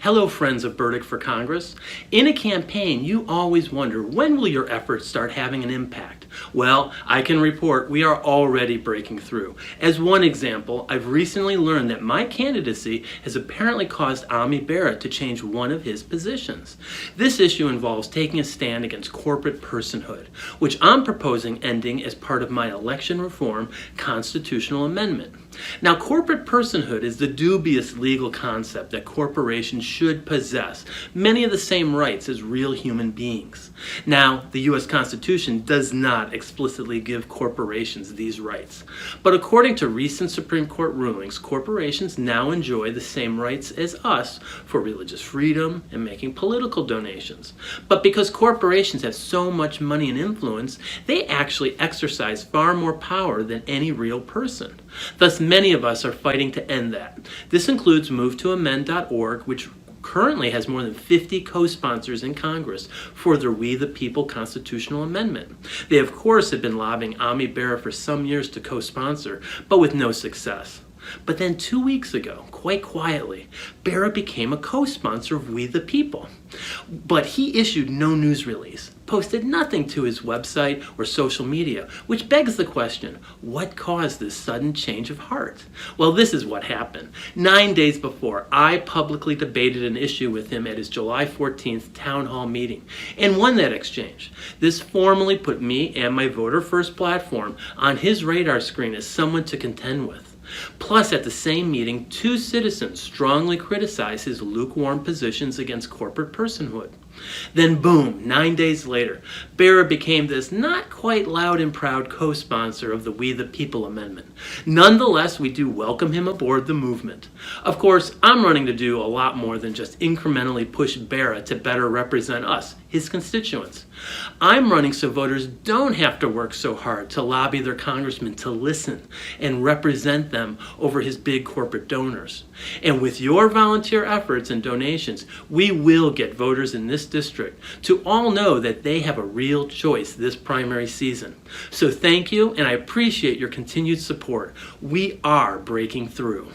Hello, friends of Burdick for Congress. In a campaign, you always wonder, when will your efforts start having an impact? Well, I can report we are already breaking through. As one example, I've recently learned that my candidacy has apparently caused Ami Bera to change one of his positions. This issue involves taking a stand against corporate personhood, which I'm proposing ending as part of my election reform constitutional amendment. Now, corporate personhood is the dubious legal concept that corporations should possess many of the same rights as real human beings. Now, the U.S. Constitution does not explicitly give corporations these rights, but according to recent Supreme Court rulings, corporations now enjoy the same rights as us for religious freedom and making political donations. But because corporations have so much money and influence, they actually exercise far more power than any real person. Thus, many of us are fighting to end that. This includes MoveToAmend.org, which currently has more than 50 co-sponsors in Congress for their We the People constitutional amendment. They, of course, have been lobbying Ami Bera for some years to co-sponsor, but with no success. But then 2 weeks ago, quite quietly, Bera became a co-sponsor of We the People. But he issued no news release, posted nothing to his website or social media, which begs the question, what caused this sudden change of heart? Well, this is what happened. 9 days before, I publicly debated an issue with him at his July 14th town hall meeting and won that exchange. This formally put me and my Voter First platform on his radar screen as someone to contend with. Plus, at the same meeting, 2 citizens strongly criticized his lukewarm positions against corporate personhood. Then boom, 9 days later, Bera became this not quite loud and proud co-sponsor of the We the People amendment. Nonetheless, we do welcome him aboard the movement. Of course, I'm running to do a lot more than just incrementally push Bera to better represent us, his constituents. I'm running so voters don't have to work so hard to lobby their congressman to listen and represent them over his big corporate donors. And with your volunteer efforts and donations, we will get voters in this district to all know that they have a real choice this primary season. So thank you, and I appreciate your continued support. We are breaking through.